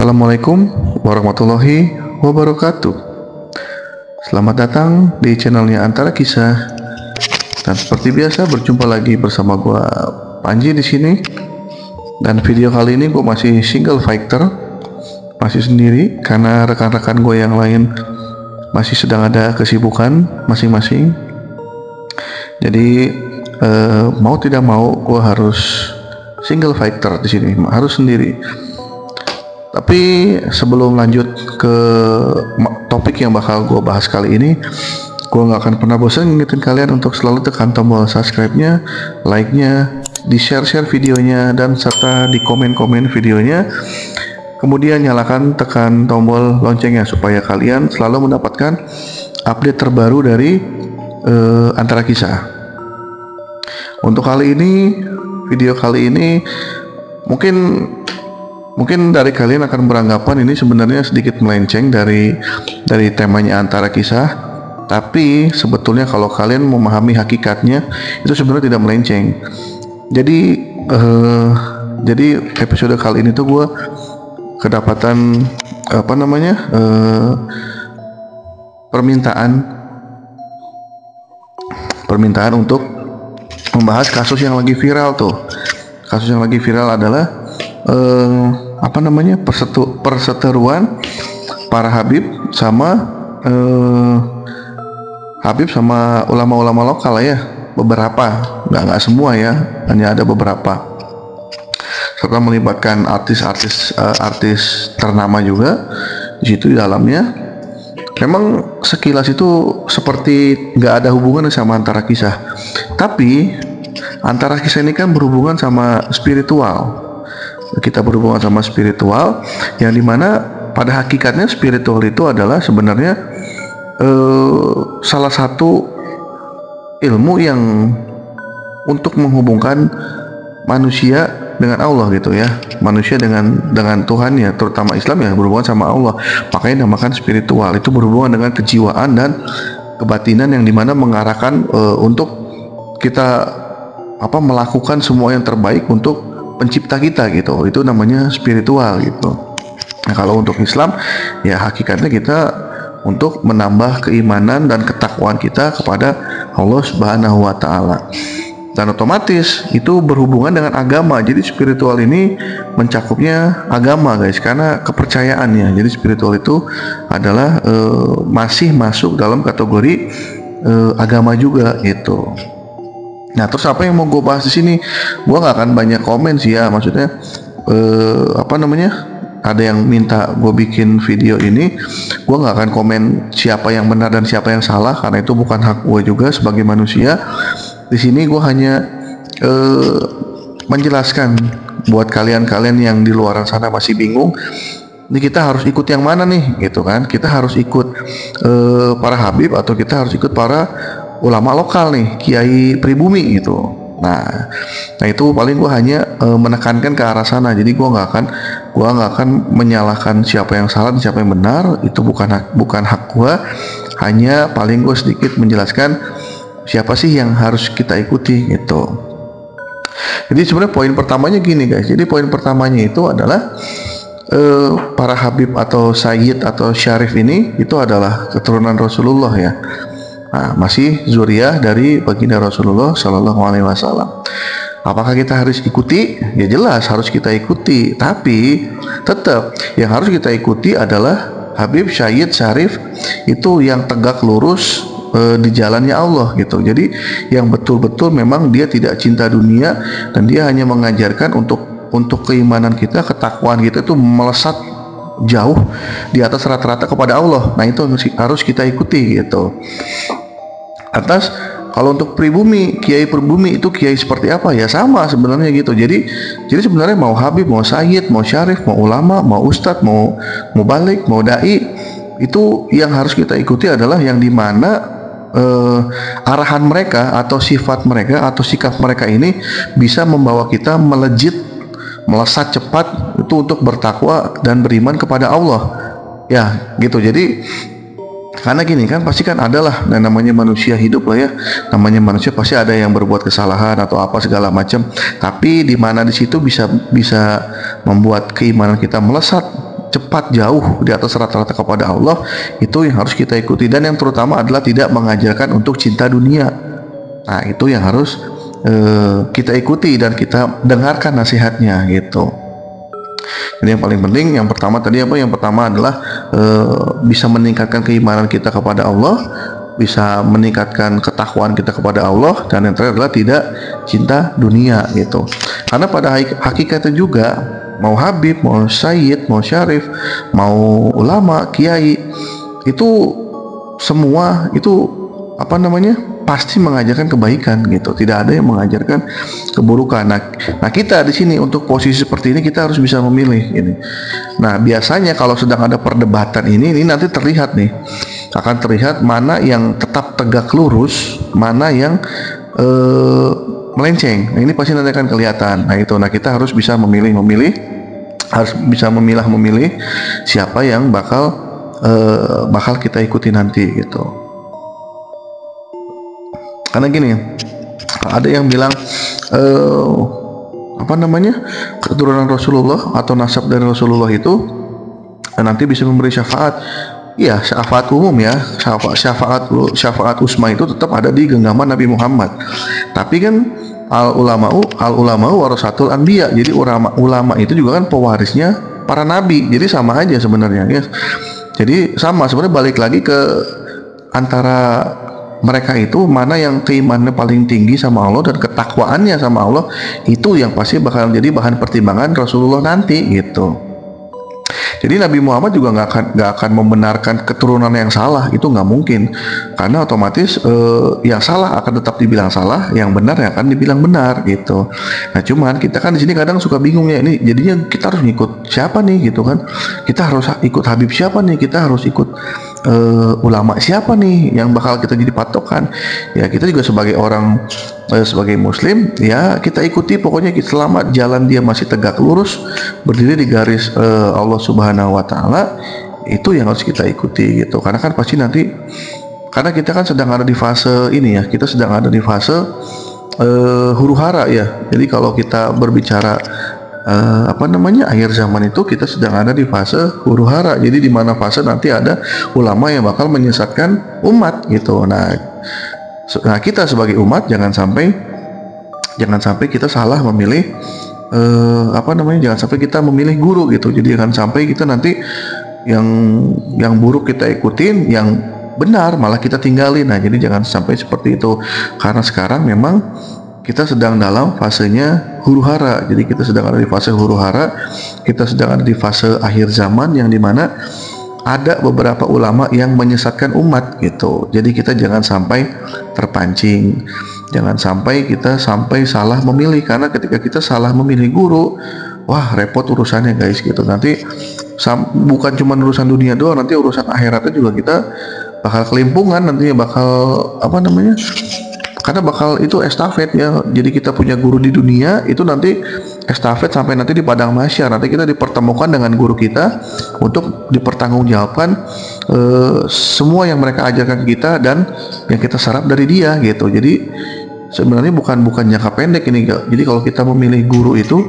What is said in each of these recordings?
Assalamualaikum warahmatullahi wabarakatuh. Selamat datang di channelnya Antara Kisah. Dan seperti biasa berjumpa lagi bersama gua Panji di sini. Dan video kali ini gua masih single fighter, masih sendiri karena rekan-rekan gue yang lain masih sedang ada kesibukan masing-masing. Jadi mau tidak mau gue harus single fighter di sini, harus sendiri. Tapi sebelum lanjut ke topik yang bakal gue bahas kali ini, gue gak akan pernah bosan ngingetin kalian untuk selalu tekan tombol subscribe-nya, like-nya, di-share videonya, dan serta di komen-komen videonya. Kemudian nyalakan tekan tombol loncengnya supaya kalian selalu mendapatkan update terbaru dari Antara Kisah. Untuk kali ini, video kali ini mungkin dari kalian akan beranggapan ini sebenarnya sedikit melenceng dari temanya Antara Kisah, tapi sebetulnya kalau kalian memahami hakikatnya itu sebenarnya tidak melenceng. Jadi episode kali ini tuh gue kedapatan permintaan untuk membahas kasus yang lagi viral tuh. Kasus yang lagi viral adalah perseteruan para Habib sama ulama-ulama lokal ya, beberapa, nggak semua ya, hanya ada beberapa, serta melibatkan artis ternama juga di situ di dalamnya. Memang sekilas itu seperti nggak ada hubungan sama Antara Kisah, tapi Antara Kisah ini kan berhubungan sama spiritual. Kita berhubungan sama spiritual, yang dimana pada hakikatnya spiritual itu adalah sebenarnya salah satu ilmu yang untuk menghubungkan manusia dengan Allah gitu ya, manusia dengan Tuhan ya, terutama Islam ya berhubungan sama Allah, makanya dinamakan spiritual. Itu berhubungan dengan kejiwaan dan kebatinan yang dimana mengarahkan untuk kita melakukan semua yang terbaik untuk pencipta kita gitu. Itu namanya spiritual gitu. Nah, kalau untuk Islam ya hakikatnya kita untuk menambah keimanan dan ketakwaan kita kepada Allah Subhanahu wa taala. Dan otomatis itu berhubungan dengan agama. Jadi spiritual ini mencakupnya agama guys, karena kepercayaannya. Jadi spiritual itu adalah masih masuk dalam kategori agama juga gitu. Nah, terus apa yang mau gue bahas di sini? Gue nggak akan banyak komen sih ya, maksudnya ada yang minta gue bikin video ini, gue nggak akan komen siapa yang benar dan siapa yang salah, karena itu bukan hak gue juga sebagai manusia. Di sini gue hanya menjelaskan buat kalian yang di luar sana masih bingung, ini kita harus ikut yang mana nih gitu kan? Kita harus ikut para Habib atau kita harus ikut para ulama lokal nih, kiai pribumi gitu. Nah itu paling gue hanya menekankan ke arah sana. Jadi gue nggak akan menyalahkan siapa yang salah dan siapa yang benar. Itu bukan hak gue. Hanya paling gue sedikit menjelaskan siapa sih yang harus kita ikuti gitu. Jadi sebenarnya poin pertamanya gini guys. Jadi poin pertamanya itu adalah para Habib atau Sayyid atau Syarif ini itu adalah keturunan Rasulullah ya. Nah, masih zuriyah dari baginda Rasulullah Shallallahu Alaihi Wasallam. Apakah kita harus ikuti? Ya jelas harus kita ikuti. Tapi tetap yang harus kita ikuti adalah Habib, Syahid, Syarif itu yang tegak lurus di jalannya Allah gitu. Jadi yang betul-betul memang dia tidak cinta dunia dan dia hanya mengajarkan untuk keimanan kita, ketakwaan kita itu melesat jauh di atas rata-rata kepada Allah. Nah itu harus kita ikuti gitu. Atas kalau untuk pribumi, kiai pribumi itu kiai seperti apa ya, sama sebenarnya gitu. Jadi sebenarnya mau Habib, mau Sayyid, mau Syarif, mau ulama, mau ustadz, mau balik, mau dai, itu yang harus kita ikuti adalah yang dimana arahan mereka atau sifat mereka atau sikap mereka ini bisa membawa kita melesat cepat itu untuk bertakwa dan beriman kepada Allah ya gitu. Jadi karena gini kan, pasti kan adalah namanya manusia hidup lah ya, namanya manusia pasti ada yang berbuat kesalahan atau apa segala macam, tapi di mana di situ bisa membuat keimanan kita melesat cepat jauh di atas rata-rata kepada Allah, itu yang harus kita ikuti. Dan yang terutama adalah tidak mengajarkan untuk cinta dunia. Nah, itu yang harus kita ikuti dan kita dengarkan nasihatnya gitu. Jadi yang paling penting, yang pertama tadi apa? Yang pertama adalah bisa meningkatkan keimanan kita kepada Allah, bisa meningkatkan ketakwaan kita kepada Allah, dan yang terakhir adalah tidak cinta dunia gitu. Karena pada hakikatnya juga, mau Habib, mau Sayyid, mau Syarif, mau ulama, kiai, itu semua itu apa namanya, pasti mengajarkan kebaikan gitu. Tidak ada yang mengajarkan keburukan. Nah kita di sini untuk posisi seperti ini kita harus bisa memilih ini. Nah biasanya kalau sedang ada perdebatan ini nanti terlihat nih, akan terlihat mana yang tetap tegak lurus, mana yang melenceng. Nah, ini pasti nanti akan kelihatan. Nah itu, nah kita harus bisa memilih, harus bisa memilah-memilih siapa yang bakal kita ikuti nanti gitu. Karena gini, ada yang bilang apa namanya, keturunan Rasulullah atau nasab dari Rasulullah itu nanti bisa memberi syafaat. Iya, syafaat umum ya, syafaat usma itu tetap ada di genggaman Nabi Muhammad. Tapi kan al ulama'u warasatul anbiya. Jadi ulama itu juga kan pewarisnya para nabi. Jadi sama aja sebenarnya ya. Jadi sama sebenarnya, balik lagi ke antara mereka itu mana yang keimanannya paling tinggi sama Allah dan ketakwaannya sama Allah, itu yang pasti bakal jadi bahan pertimbangan Rasulullah nanti gitu. Jadi Nabi Muhammad juga nggak akan membenarkan keturunan yang salah, itu nggak mungkin, karena otomatis yang salah akan tetap dibilang salah, yang benar yang akan dibilang benar gitu. Nah cuman kita kan di sini kadang suka bingung ya, ini jadinya kita harus ngikut siapa nih gitu kan? Kita harus ikut Habib siapa nih? Kita harus ikut ulama siapa nih yang bakal kita jadi patokan? Ya kita juga sebagai orang sebagai muslim ya kita ikuti, pokoknya selama jalan dia masih tegak lurus berdiri di garis Allah Subhanahu wa taala, itu yang harus kita ikuti gitu. Karena kan pasti nanti, karena kita kan sedang ada di fase ini ya, kita sedang ada di fase huru hara ya. Jadi kalau kita berbicara apa namanya, akhir zaman itu kita sedang ada di fase huru hara. Jadi di mana fase nanti ada ulama yang bakal menyesatkan umat gitu. Nah kita sebagai umat jangan sampai kita salah memilih apa namanya, jangan sampai kita memilih guru gitu. Jadi jangan sampai kita nanti yang buruk kita ikutin, yang benar malah kita tinggalin. Nah jadi jangan sampai seperti itu, karena sekarang memang kita sedang dalam fasenya huru hara. Jadi kita sedang ada di fase huru hara, kita sedang ada di fase akhir zaman yang dimana ada beberapa ulama yang menyesatkan umat gitu. Jadi kita jangan sampai terpancing, jangan sampai kita salah memilih, karena ketika kita salah memilih guru, wah repot urusannya guys gitu. Nanti bukan cuma urusan dunia doang, nanti urusan akhiratnya juga kita bakal kelimpungan nantinya, bakal apa namanya, karena bakal itu estafet ya. Jadi kita punya guru di dunia, itu nanti estafet sampai nanti di padang mahsyar, nanti kita dipertemukan dengan guru kita untuk dipertanggungjawabkan semua yang mereka ajarkan kita dan yang kita serap dari dia gitu. Jadi sebenarnya bukan jangka pendek ini. Jadi kalau kita memilih guru itu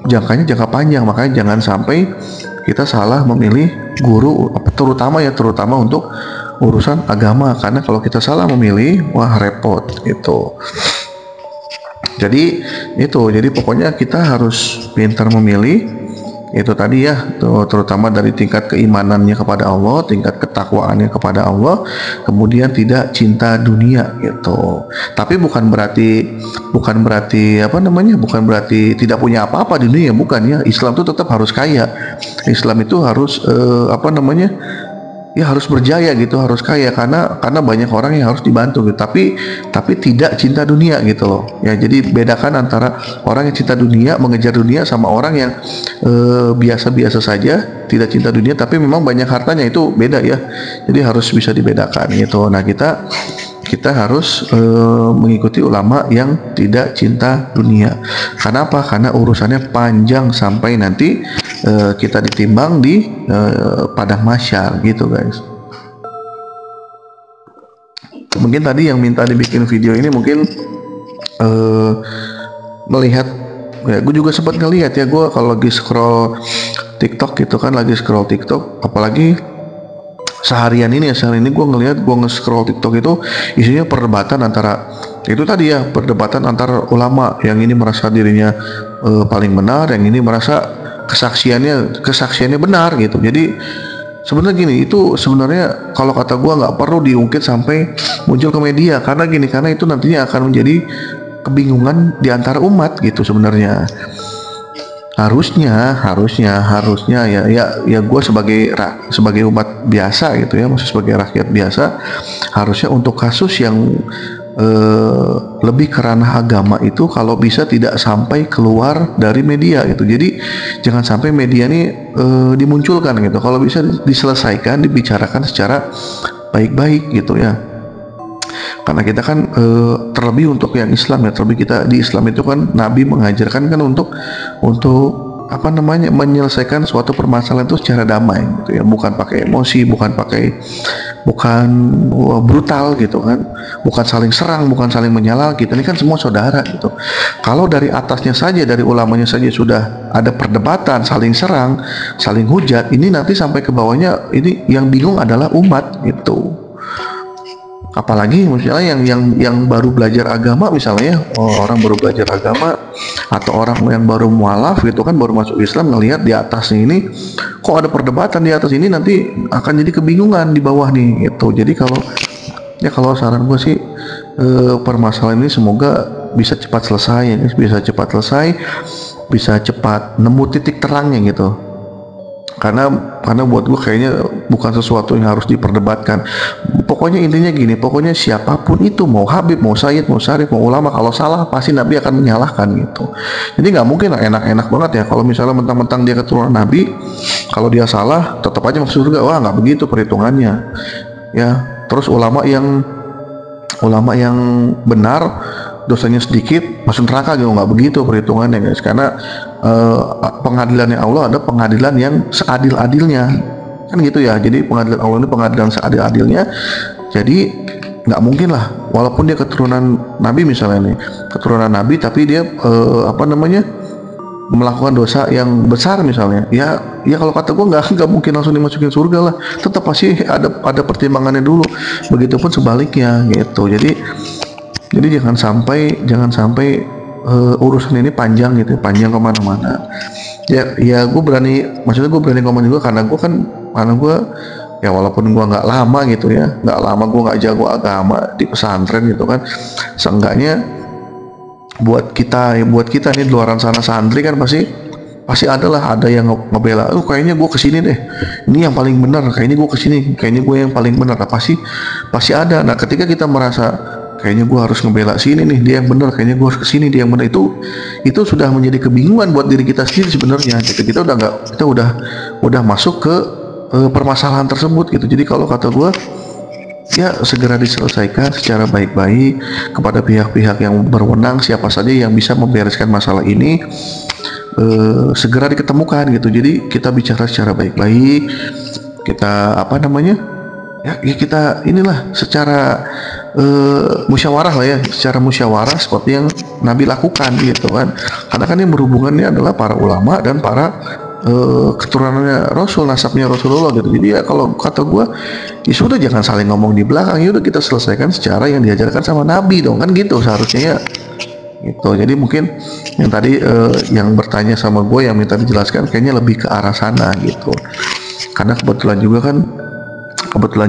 jangkanya jangka panjang, makanya jangan sampai kita salah memilih guru, terutama untuk urusan agama, karena kalau kita salah memilih, wah repot gitu. Jadi pokoknya kita harus pintar memilih itu tadi ya, terutama dari tingkat keimanannya kepada Allah, tingkat ketakwaannya kepada Allah, kemudian tidak cinta dunia gitu. Tapi bukan berarti apa namanya, bukan berarti tidak punya apa-apa di dunia, bukan ya. Islam itu tetap harus kaya, Islam itu harus apa namanya, ya harus berjaya gitu, harus kaya, karena banyak orang yang harus dibantu gitu. Tapi tidak cinta dunia gitu loh ya. Jadi bedakan antara orang yang cinta dunia, mengejar dunia, sama orang yang biasa-biasa saja, tidak cinta dunia tapi memang banyak hartanya, itu beda ya. Jadi harus bisa dibedakan gitu. Nah kita harus mengikuti ulama yang tidak cinta dunia. Karena apa? Karena urusannya panjang sampai nanti kita ditimbang di padang mahsyar gitu guys. Mungkin tadi yang minta dibikin video ini mungkin melihat ya gue juga sempat ngeliat ya, gue kalau lagi scroll TikTok gitu kan, lagi scroll TikTok apalagi seharian ini gue ngelihat, gue nge-scroll TikTok itu isinya perdebatan antara itu tadi ya, perdebatan antara ulama, yang ini merasa dirinya paling benar, yang ini merasa kesaksiannya benar gitu. Jadi sebenarnya gini, itu sebenarnya kalau kata gue nggak perlu diungkit sampai muncul ke media, karena itu nantinya akan menjadi kebingungan di antara umat gitu sebenarnya. Harusnya ya gue sebagai umat biasa gitu ya, maksud sebagai rakyat biasa, harusnya untuk kasus yang lebih ke ranah agama itu kalau bisa tidak sampai keluar dari media gitu. Jadi jangan sampai media ini dimunculkan gitu. Kalau bisa diselesaikan, dibicarakan secara baik-baik gitu ya. Karena kita kan terlebih untuk yang Islam ya, terlebih kita di Islam itu kan Nabi mengajarkan kan untuk menyelesaikan suatu permasalahan itu secara damai gitu ya, bukan pakai emosi, bukan brutal gitu kan, bukan saling serang, bukan saling menyala. Kita ini kan semua saudara gitu. Kalau dari atasnya saja, dari ulamanya saja sudah ada perdebatan, saling serang, saling hujat, ini nanti sampai ke bawahnya, ini yang bingung adalah umat gitu. Apalagi misalnya yang baru belajar agama, misalnya orang baru belajar agama atau orang yang baru mualaf gitu kan, baru masuk Islam, ngelihat di atasnya ini kok ada perdebatan di atas ini, nanti akan jadi kebingungan di bawah nih gitu. Jadi kalau saran gue sih, permasalahan ini semoga bisa cepat selesai ya, bisa cepat nemu titik terangnya gitu. Karena buat gue kayaknya bukan sesuatu yang harus diperdebatkan. Pokoknya intinya gini, pokoknya siapapun itu, mau Habib, mau Sayyid, mau Syarif, mau ulama, kalau salah pasti Nabi akan menyalahkan gitu. Jadi nggak mungkin lah enak-enak banget ya kalau misalnya mentang-mentang dia keturunan Nabi, kalau dia salah tetap aja masuk surga. Wah, nggak begitu perhitungannya ya. Terus ulama yang benar dosanya sedikit masuk neraka gitu, nggak begitu perhitungannya guys. Karena pengadilannya Allah ada pengadilan yang seadil-adilnya kan gitu ya. Jadi pengadilan Allah ini pengadilan seadil-adilnya. Jadi nggak mungkin lah, walaupun dia keturunan Nabi misalnya nih, keturunan Nabi tapi dia melakukan dosa yang besar misalnya, ya kalau kata gue nggak mungkin langsung dimasukin surga lah, tetap pasti ada pertimbangannya dulu. Begitupun sebaliknya gitu. Jadi jangan sampai urusan ini panjang gitu, panjang kemana-mana. Ya gue berani ngomong juga karena gue ya walaupun gue nggak lama gitu ya, gue nggak jago agama di pesantren gitu kan, seenggaknya buat kita nih di luaran sana santri kan pasti ada yang ngebela, kayaknya gue kesini deh, ini yang paling benar, kayaknya gue kesini, kayaknya gue yang paling benar. Pasti ada. Nah ketika kita merasa kayaknya gue harus ngebela sini nih, dia yang benar, kayaknya gue harus kesini, dia yang benar, itu sudah menjadi kebingungan buat diri kita sendiri sebenarnya gitu. Kita udah masuk ke permasalahan tersebut gitu. Jadi kalau kata gue, ya segera diselesaikan secara baik-baik kepada pihak-pihak yang berwenang, siapa saja yang bisa membereskan masalah ini, segera diketemukan gitu. Jadi kita bicara secara baik-baik, kita kita inilah secara musyawarah lah ya, secara musyawarah seperti yang Nabi lakukan gitu kan. Karena kan yang berhubungannya adalah para ulama dan para keturunannya Rasul, nasabnya Rasulullah gitu. Jadi ya kalau kata gue, ya sudah jangan saling ngomong di belakang, ya udah kita selesaikan secara yang diajarkan sama Nabi dong, kan gitu seharusnya ya gitu. Jadi mungkin yang tadi yang bertanya sama gue, yang minta dijelaskan, kayaknya lebih ke arah sana gitu. Karena kebetulan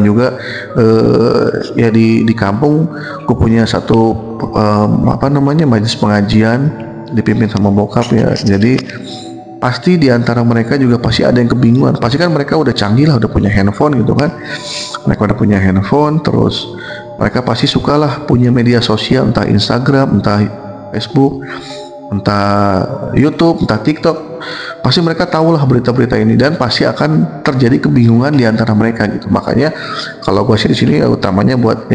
juga ya di kampung gue punya satu majelis pengajian dipimpin sama bokap ya. Jadi pasti di antara mereka juga pasti ada yang kebingungan. Pasti kan mereka udah canggih lah, udah punya handphone gitu kan. Mereka udah punya handphone, terus mereka pasti sukalah punya media sosial, entah Instagram, entah Facebook, entah YouTube, entah TikTok. Pasti mereka tahulah berita-berita ini, dan pasti akan terjadi kebingungan di antara mereka gitu. Makanya kalau gue sih di sini ya, utamanya buat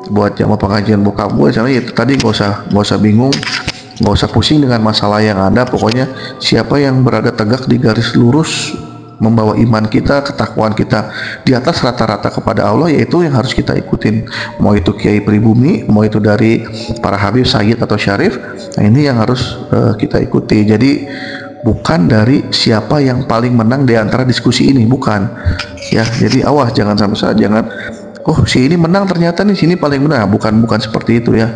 buat jamaah pengajian bokap gue, ya tadi nggak usah bingung, nggak usah pusing dengan masalah yang ada. Pokoknya siapa yang berada tegak di garis lurus membawa iman kita, ketakwaan kita di atas rata-rata kepada Allah, yaitu yang harus kita ikutin. Mau itu kiai pribumi, mau itu dari para habib, sayyid atau syarif, nah ini yang harus kita ikuti. Jadi bukan dari siapa yang paling menang di antara diskusi ini, bukan ya. Jadi awas, jangan sampai salah, jangan oh si ini menang ternyata nih sini paling menang, bukan seperti itu ya.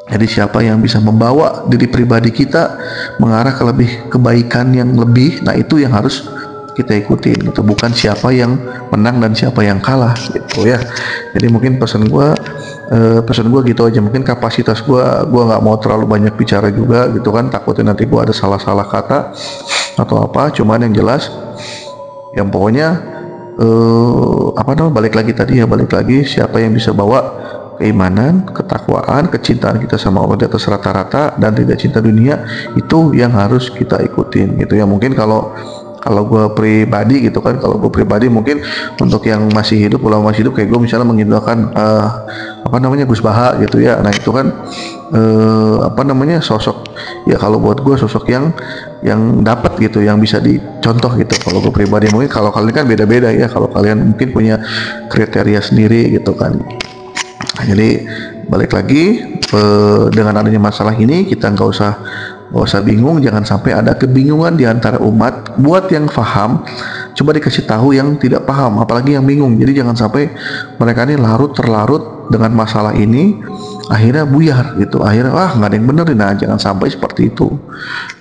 Jadi siapa yang bisa membawa diri pribadi kita mengarah ke lebih kebaikan yang lebih, nah itu yang harus kita ikutin gitu, bukan siapa yang menang dan siapa yang kalah gitu ya. Jadi mungkin pesan gue gitu aja. Mungkin kapasitas gue nggak mau terlalu banyak bicara juga gitu kan, takutnya nanti gue ada salah kata atau apa. Cuman yang jelas, yang pokoknya balik lagi siapa yang bisa bawa keimanan, ketakwaan, kecintaan kita sama Allah di atas rata-rata dan tidak cinta dunia, itu yang harus kita ikutin gitu ya. Mungkin kalau gue pribadi gitu kan, mungkin untuk yang masih hidup, ulama masih hidup kayak gue misalnya mengidolakan Gus Baha gitu ya. Nah itu kan sosok ya, kalau buat gue sosok yang dapat gitu, yang bisa dicontoh gitu. Kalau gue pribadi, mungkin kalau kalian kan beda-beda ya, kalau kalian mungkin punya kriteria sendiri gitu kan. Nah, jadi balik lagi dengan adanya masalah ini, kita nggak usah bingung, jangan sampai ada kebingungan di antara umat. Buat yang paham, coba dikasih tahu yang tidak paham, apalagi yang bingung. Jadi jangan sampai mereka ini terlarut dengan masalah ini, akhirnya buyar gitu, akhirnya nggak ada yang benerin. Nah jangan sampai seperti itu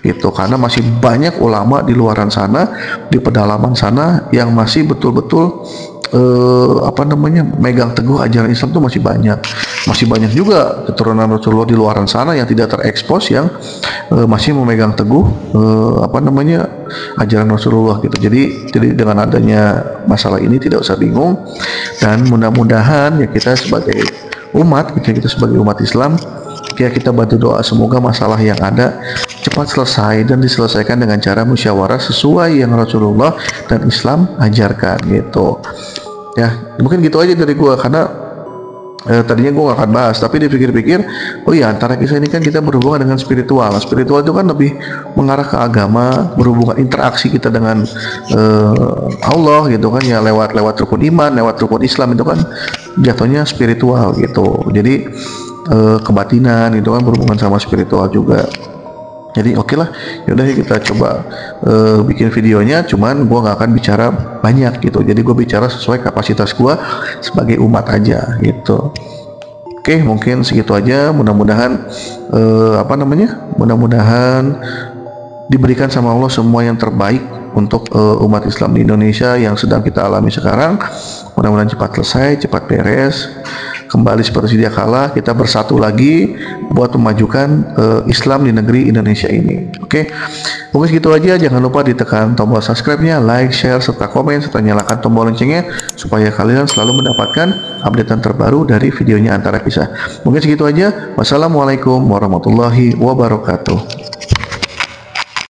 gitu, karena masih banyak ulama di luaran sana, di pedalaman sana, yang masih betul-betul megang teguh ajaran Islam tuh masih banyak juga keturunan Rasulullah di luaran sana yang tidak terekspos, yang masih memegang teguh ajaran Rasulullah gitu. Jadi dengan adanya masalah ini tidak usah bingung, dan mudah-mudahan ya kita sebagai umat Islam ya, kita bantu doa semoga masalah yang ada cepat selesai dan diselesaikan dengan cara musyawarah sesuai yang Rasulullah dan Islam ajarkan gitu ya. Mungkin gitu aja dari gua, karena tadinya gue gak akan bahas, tapi dipikir-pikir, oh iya, antara kisah ini kan kita berhubungan dengan spiritual. Spiritual itu kan lebih mengarah ke agama, berhubungan interaksi kita dengan Allah gitu kan ya, lewat rukun iman, lewat rukun Islam, itu kan jatuhnya spiritual gitu. Jadi kebatinan itu kan berhubungan sama spiritual juga. Jadi oke lah, yaudah kita coba bikin videonya. Cuman gue nggak akan bicara banyak gitu. Jadi gue bicara sesuai kapasitas gue sebagai umat aja gitu. Oke, mungkin segitu aja. Mudah-mudahan mudah-mudahan diberikan sama Allah semua yang terbaik untuk umat Islam di Indonesia yang sedang kita alami sekarang. Mudah-mudahan cepat selesai, cepat beres, kembali seperti sedia kala, kita bersatu lagi buat memajukan Islam di negeri Indonesia ini. Oke, mungkin segitu aja. Jangan lupa ditekan tombol subscribe-nya, like, share, serta komen, serta nyalakan tombol loncengnya supaya kalian selalu mendapatkan updatean terbaru dari videonya Antara Kisah. Mungkin segitu aja. Wassalamualaikum warahmatullahi wabarakatuh.